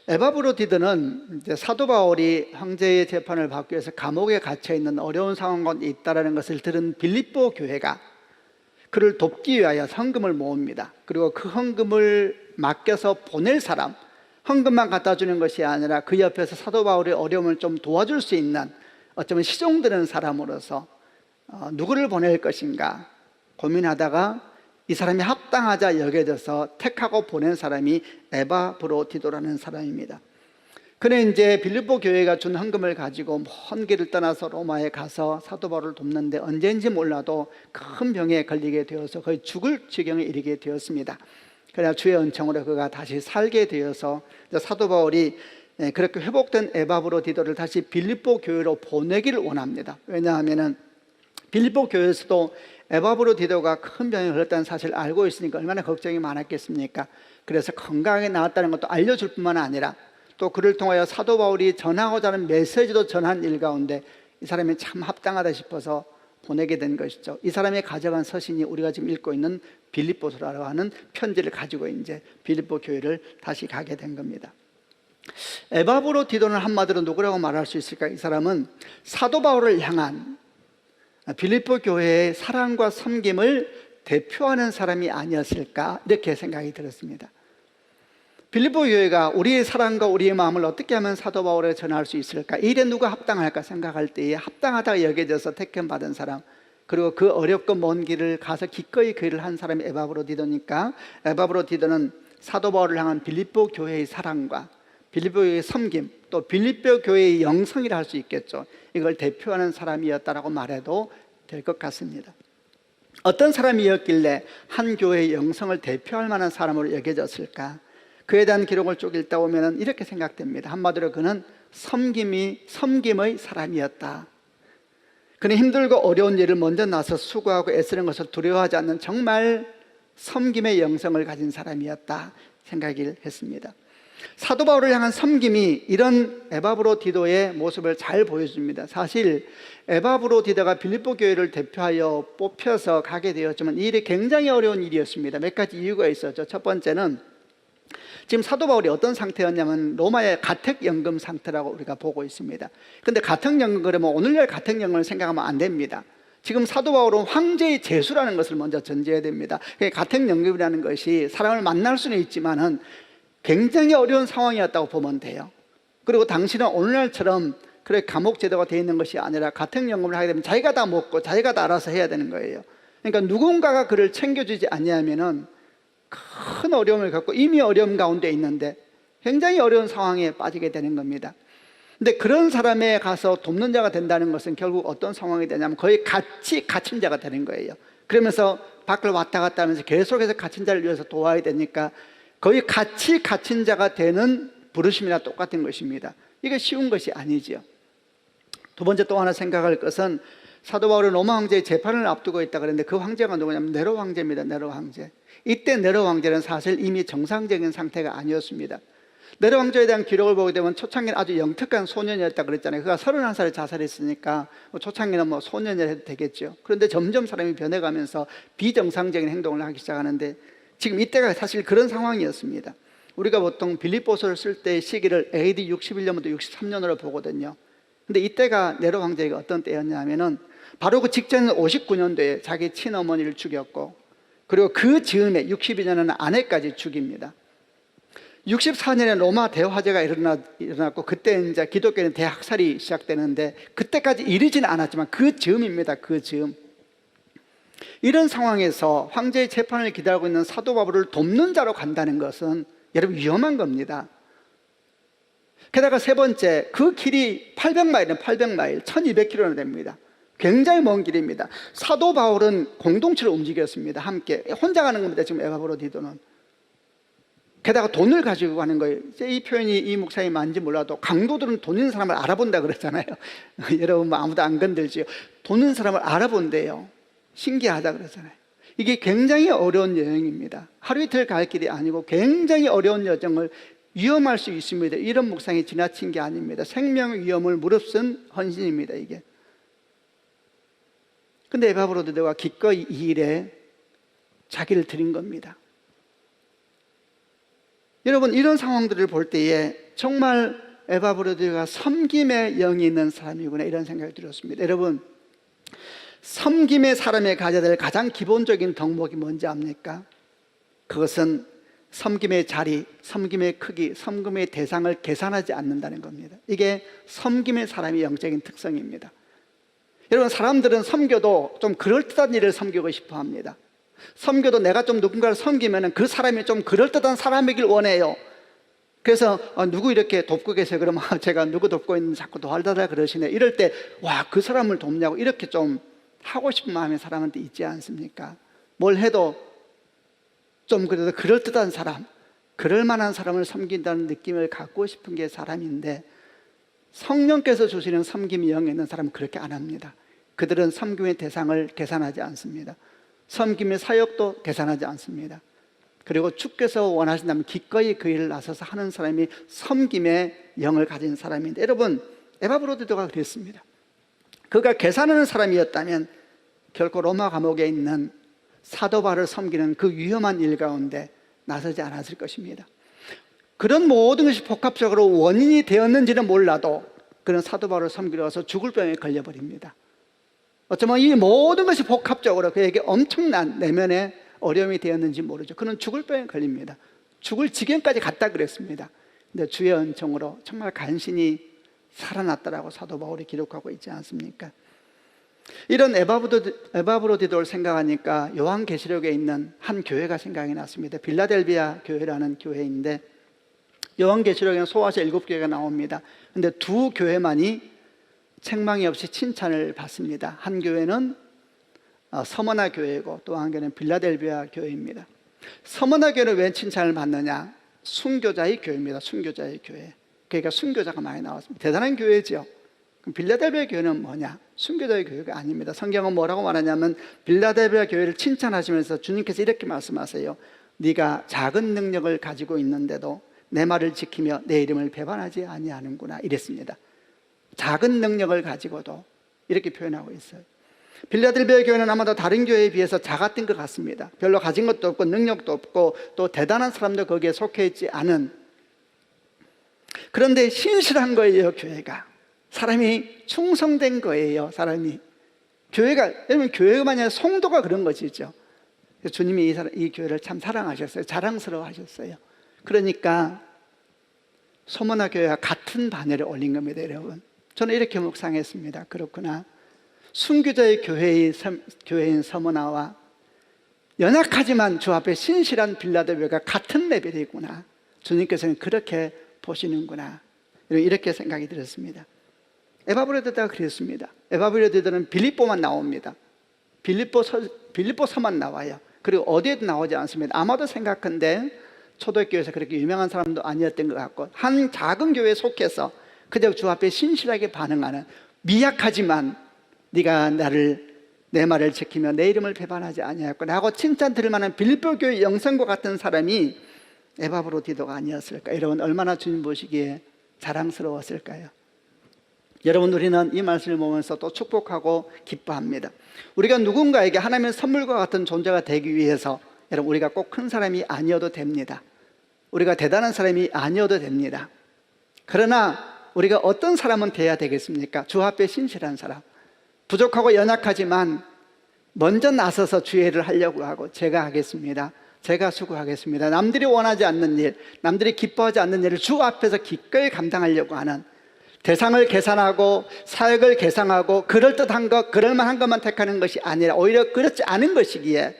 Speaker 2: 에바브로디도는 사도 바울이 황제의 재판을 받기 위해서 감옥에 갇혀 있는 어려운 상황 가운데 있다는 것을 들은 빌립보 교회가 그를 돕기 위하여 헌금을 모읍니다. 그리고 그 헌금을 맡겨서 보낼 사람, 헌금만 갖다 주는 것이 아니라 그 옆에서 사도 바울의 어려움을 좀 도와줄 수 있는 어쩌면 시종드는 사람으로서 누구를 보낼 것인가 고민하다가 이 사람이 합당하자 여겨져서 택하고 보낸 사람이 에바브로디도라는 사람입니다. 그는 이제 빌립보 교회가 준 헌금을 가지고 먼 길을 떠나서 로마에 가서 사도 바울을 돕는데 언제인지 몰라도 큰 병에 걸리게 되어서 거의 죽을 지경에 이르게 되었습니다. 그러나 주의 은총으로 그가 다시 살게 되어서 사도 바울이 그렇게 회복된 에바브로디도를 다시 빌립보 교회로 보내기를 원합니다. 왜냐하면 빌립보 교회에서도 에바브로디도가 큰 병에 걸렸다는 사실을 알고 있으니까 얼마나 걱정이 많았겠습니까? 그래서 건강하게 나았다는 것도 알려줄 뿐만 아니라 또 그를 통하여 사도 바울이 전하고자 하는 메시지도 전한 일 가운데 이 사람이 참 합당하다 싶어서 보내게 된 것이죠. 이 사람이 가져간 서신이 우리가 지금 읽고 있는 빌립보서라고 하는 편지를 가지고 이제 빌립보 교회를 다시 가게 된 겁니다. 에바브로디도는 한마디로 누구라고 말할 수 있을까? 이 사람은 사도 바울을 향한 빌립보 교회의 사랑과 섬김을 대표하는 사람이 아니었을까 이렇게 생각이 들었습니다. 빌립보 교회가 우리의 사랑과 우리의 마음을 어떻게 하면 사도 바울에 전할 수 있을까? 이 일에 누가 합당할까 생각할 때에 합당하다고 여겨져서 택함받은 사람, 그리고 그 어렵고 먼 길을 가서 기꺼이 그 일을 한 사람이 에바브로디도니까 에바브로디도는 사도 바울을 향한 빌립보 교회의 사랑과 빌립보 교회의 섬김, 또 빌립보 교회의 영성이라 할 수 있겠죠. 이걸 대표하는 사람이었다라고 말해도 될 것 같습니다. 어떤 사람이었길래 한 교회의 영성을 대표할 만한 사람으로 여겨졌을까? 그에 대한 기록을 쭉 읽다 보면 이렇게 생각됩니다. 한마디로 그는 섬김의 사람이었다. 그는 힘들고 어려운 일을 먼저 나서 수고하고 애쓰는 것을 두려워하지 않는 정말 섬김의 영성을 가진 사람이었다 생각을 했습니다. 사도 바울을 향한 섬김이 이런 에바브로디도의 모습을 잘 보여줍니다. 사실 에바브로디도가 빌립보 교회를 대표하여 뽑혀서 가게 되었지만 이 일이 굉장히 어려운 일이었습니다. 몇 가지 이유가 있었죠. 첫 번째는 지금 사도 바울이 어떤 상태였냐면 로마의 가택연금 상태라고 우리가 보고 있습니다. 그런데 가택연금 그러면 오늘날 가택연금을 생각하면 안 됩니다. 지금 사도 바울은 황제의 제수라는 것을 먼저 전제해야 됩니다. 가택연금이라는 것이 사람을 만날 수는 있지만은 굉장히 어려운 상황이었다고 보면 돼요. 그리고 당시는 오늘날처럼 그래 감옥 제도가 되어 있는 것이 아니라 가택연금을 하게 되면 자기가 다 먹고 자기가 다 알아서 해야 되는 거예요. 그러니까 누군가가 그를 챙겨주지 않냐면은 큰 어려움을 겪고 이미 어려움 가운데 있는데 굉장히 어려운 상황에 빠지게 되는 겁니다. 근데 그런 사람에 가서 돕는 자가 된다는 것은 결국 어떤 상황이 되냐면 거의 같이 갇힌 자가 되는 거예요. 그러면서 밖을 왔다 갔다 하면서 계속해서 갇힌 자를 위해서 도와야 되니까 거의 같이 갇힌 자가 되는 부르심이나 똑같은 것입니다. 이게 쉬운 것이 아니죠. 두 번째 또 하나 생각할 것은 사도 바울은 로마 황제의 재판을 앞두고 있다 그랬는데 그 황제가 누구냐면 네로 황제입니다. 네로 황제. 이때 네로 황제는 사실 이미 정상적인 상태가 아니었습니다. 네로 황제에 대한 기록을 보게 되면 초창기는 아주 영특한 소년이었다 그랬잖아요. 그가 31살에 자살했으니까 초창기는 소년이라 해도 되겠죠. 그런데 점점 사람이 변해가면서 비정상적인 행동을 하기 시작하는데 지금 이때가 사실 그런 상황이었습니다. 우리가 보통 빌립보서를 쓸 때 시기를 AD 61년부터 63년으로 보거든요. 근데 이때가 네로 황제가 어떤 때였냐면은 바로 그 직전 59년도에 자기 친어머니를 죽였고 그리고 그 즈음에 62년에는 아내까지 죽입니다. 64년에 로마 대화제가 일어났고 그때 이제 기독교는 대학살이 시작되는데 그때까지 이르지는 않았지만 그 즈음입니다. 그 즈음. 이런 상황에서 황제의 재판을 기다리고 있는 사도 바울을 돕는 자로 간다는 것은 여러분 위험한 겁니다. 게다가 세 번째, 그 길이 800마일은 800마일, 1200km나 됩니다. 굉장히 먼 길입니다. 사도 바울은 공동체로 움직였습니다. 함께 혼자 가는 겁니다. 지금 에바브로디도는. 게다가 돈을 가지고 가는 거예요. 이 표현이 이 목사님이 맞는지 몰라도 강도들은 돈 있는 사람을 알아본다 그랬잖아요. 여러분 아무도 안 건들지요. 돈 있는 사람을 알아본대요. 신기하다 그러잖아요. 이게 굉장히 어려운 여행입니다. 하루 이틀 갈 길이 아니고 굉장히 어려운 여정을 위험할 수 있습니다. 이런 묵상이 지나친 게 아닙니다. 생명 위험을 무릅쓴 헌신입니다. 이게. 근데 에바브로디도가 기꺼이 이 일에 자기를 드린 겁니다. 여러분 이런 상황들을 볼 때에 정말 에바브로디도가 섬김의 영이 있는 사람이구나 이런 생각이 들었습니다. 여러분 섬김의 사람이 가져야 될 가장 기본적인 덕목이 뭔지 압니까? 그것은 섬김의 자리, 섬김의 크기, 섬김의 대상을 계산하지 않는다는 겁니다. 이게 섬김의 사람의 영적인 특성입니다. 여러분 사람들은 섬겨도 좀 그럴듯한 일을 섬기고 싶어 합니다. 섬겨도 내가 좀 누군가를 섬기면 그 사람이 좀 그럴듯한 사람이길 원해요. 그래서 누구 이렇게 돕고 계세요? 그러면 제가 누구 돕고 있는지 자꾸 도와달라 그러시네. 이럴 때 와, 그 사람을 돕냐고 이렇게 좀 하고 싶은 마음이 사람한테 있지 않습니까? 뭘 해도 좀 그래도 그럴듯한 사람, 그럴 만한 사람을 섬긴다는 느낌을 갖고 싶은 게 사람인데 성령께서 주시는 섬김이 영에 있는 사람은 그렇게 안 합니다. 그들은 섬김의 대상을 계산하지 않습니다. 섬김의 사역도 계산하지 않습니다. 그리고 주께서 원하신다면 기꺼이 그 일을 나서서 하는 사람이 섬김의 영을 가진 사람인데 여러분 에바브로디도가 그랬습니다. 그가 계산하는 사람이었다면 결코 로마 감옥에 있는 사도 바울을 섬기는 그 위험한 일 가운데 나서지 않았을 것입니다. 그런 모든 것이 복합적으로 원인이 되었는지는 몰라도 그는 사도 바울을 섬기러 가서 죽을 병에 걸려버립니다. 어쩌면 이 모든 것이 복합적으로 그에게 엄청난 내면의 어려움이 되었는지 모르죠. 그는 죽을 병에 걸립니다. 죽을 지경까지 갔다 그랬습니다. 근데 주의 은총으로 정말 간신히 살아났다라고 사도 바울이 기록하고 있지 않습니까? 이런 에바브로디도를 생각하니까 요한계시록에 있는 한 교회가 생각이 났습니다. 빌라델비아 교회라는 교회인데 요한계시록에는 소아시 7교회가 나옵니다. 근데 두 교회만이 책망이 없이 칭찬을 받습니다. 한 교회는 서머나 교회고 또 한 교회는 빌라델비아 교회입니다. 서머나 교회는 왜 칭찬을 받느냐? 순교자의 교회입니다. 순교자의 교회. 그러니까 순교자가 많이 나왔습니다. 대단한 교회죠. 그럼 빌라델비아 교회는 뭐냐? 순교자의 교회가 아닙니다. 성경은 뭐라고 말하냐면 빌라델비아 교회를 칭찬하시면서 주님께서 이렇게 말씀하세요. 네가 작은 능력을 가지고 있는데도 내 말을 지키며 내 이름을 배반하지 아니하는구나 이랬습니다. 작은 능력을 가지고도 이렇게 표현하고 있어요. 빌라델비아 교회는 아마도 다른 교회에 비해서 작았던 것 같습니다. 별로 가진 것도 없고 능력도 없고 또 대단한 사람도 거기에 속해 있지 않은, 그런데 신실한 거예요. 교회가 사람이 충성된 거예요. 사람이 교회가, 여러분 교회가 만약 성도가 그런 것이죠. 주님이 이 교회를 참 사랑하셨어요. 자랑스러워 하셨어요. 그러니까 소문화 교회와 같은 바늘을 올린 겁니다. 여러분, 저는 이렇게 묵상했습니다. 그렇구나, 순교자의 교회인 서문화와 연약하지만 주 앞에 신실한 빌라델비아가 같은 레벨이구나. 주님께서는 그렇게 보시는구나. 이렇게 생각이 들었습니다. 에바브로드가 그랬습니다. 에바브로드는 빌립보만 나옵니다. 빌립보서만 나와요. 그리고 어디에도 나오지 않습니다. 아마도 생각한데 초대교회에서 그렇게 유명한 사람도 아니었던 것 같고, 한 작은 교회에 속해서 그저 주 앞에 신실하게 반응하는, 미약하지만 네가 내 말을 지키며 내 이름을 배반하지 아니하였구나 하고 칭찬 들을 만한 빌립보 교회 영성과 같은 사람이 에바브로디도가 아니었을까? 여러분, 얼마나 주님 보시기에 자랑스러웠을까요? 여러분, 우리는 이 말씀을 보면서 또 축복하고 기뻐합니다. 우리가 누군가에게 하나님의 선물과 같은 존재가 되기 위해서, 여러분, 우리가 꼭 큰 사람이 아니어도 됩니다. 우리가 대단한 사람이 아니어도 됩니다. 그러나 우리가 어떤 사람은 돼야 되겠습니까? 주 앞에 신실한 사람, 부족하고 연약하지만 먼저 나서서 주의 일을 하려고 하고, 제가 하겠습니다, 제가 수고하겠습니다, 남들이 원하지 않는 일, 남들이 기뻐하지 않는 일을 주 앞에서 기꺼이 감당하려고 하는, 대상을 계산하고 사역을 계산하고 그럴듯한 것, 그럴만한 것만 택하는 것이 아니라 오히려 그렇지 않은 것이기에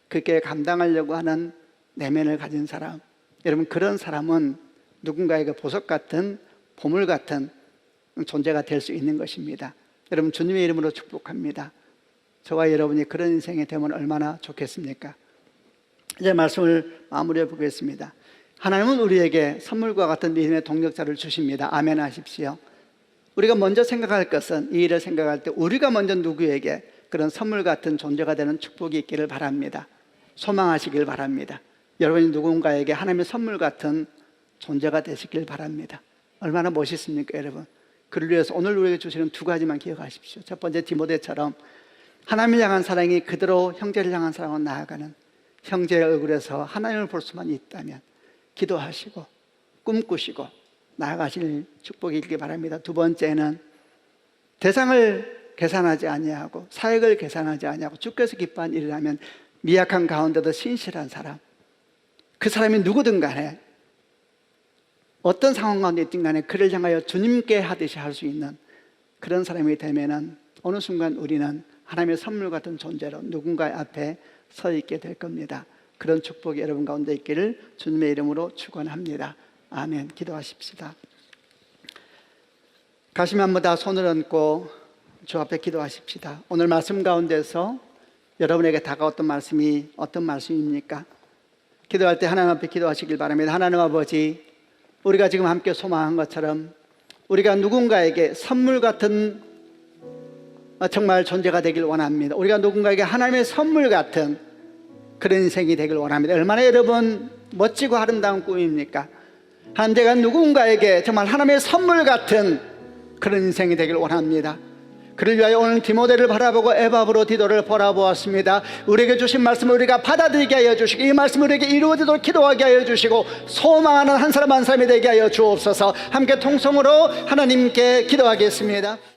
Speaker 2: 그렇게 감당하려고 하는 내면을 가진 사람, 여러분, 그런 사람은 누군가에게 보석 같은, 보물 같은 존재가 될 수 있는 것입니다. 여러분, 주님의 이름으로 축복합니다. 저와 여러분이 그런 인생이 되면 얼마나 좋겠습니까? 이제 말씀을 마무리해 보겠습니다. 하나님은 우리에게 선물과 같은 믿음의 동력자를 주십니다. 아멘 하십시오. 우리가 먼저 생각할 것은, 이 일을 생각할 때 우리가 먼저 누구에게 그런 선물 같은 존재가 되는 축복이 있기를 바랍니다. 소망하시길 바랍니다. 여러분이 누군가에게 하나님의 선물 같은 존재가 되시길 바랍니다. 얼마나 멋있습니까, 여러분? 그를 위해서 오늘 우리에게 주시는 두 가지만 기억하십시오. 첫 번째, 디모데처럼 하나님을 향한 사랑이 그대로 형제를 향한 사랑으로 나아가는, 형제의 얼굴에서 하나님을 볼 수만 있다면 기도하시고 꿈꾸시고 나아가실 축복이 있길 바랍니다. 두 번째는 대상을 계산하지 아니하고 사역을 계산하지 아니하고 주께서 기뻐한 일을 하면 미약한 가운데도 신실한 사람, 그 사람이 누구든 간에 어떤 상황 가운데 있든 간에 그를 향하여 주님께 하듯이 할 수 있는 그런 사람이 되면은 어느 순간 우리는 하나님의 선물 같은 존재로 누군가 앞에 서 있게 될 겁니다. 그런 축복이 여러분 가운데 있기를 주님의 이름으로 축원합니다. 아멘. 기도하십시다. 가시면 한번 다 손을 얹고 주 앞에 기도하십시다. 오늘 말씀 가운데서 여러분에게 다가왔던 말씀이 어떤 말씀입니까? 기도할 때 하나님 앞에 기도하시길 바랍니다. 하나님 아버지, 우리가 지금 함께 소망한 것처럼 우리가 누군가에게 선물 같은 정말 존재가 되길 원합니다. 우리가 누군가에게 하나님의 선물 같은 그런 인생이 되길 원합니다. 얼마나 여러분 멋지고 아름다운 꿈입니까? 제가 누군가에게 정말 하나님의 선물 같은 그런 인생이 되길 원합니다. 그를 위하여 오늘 디모데를 바라보고 에바브로디도를 바라보았습니다. 우리에게 주신 말씀을 우리가 받아들이게 하여 주시고, 이 말씀을 우리에게 이루어지도록 기도하게 하여 주시고, 소망하는 한 사람 한 사람이 되게 하여 주옵소서. 함께 통성으로 하나님께 기도하겠습니다.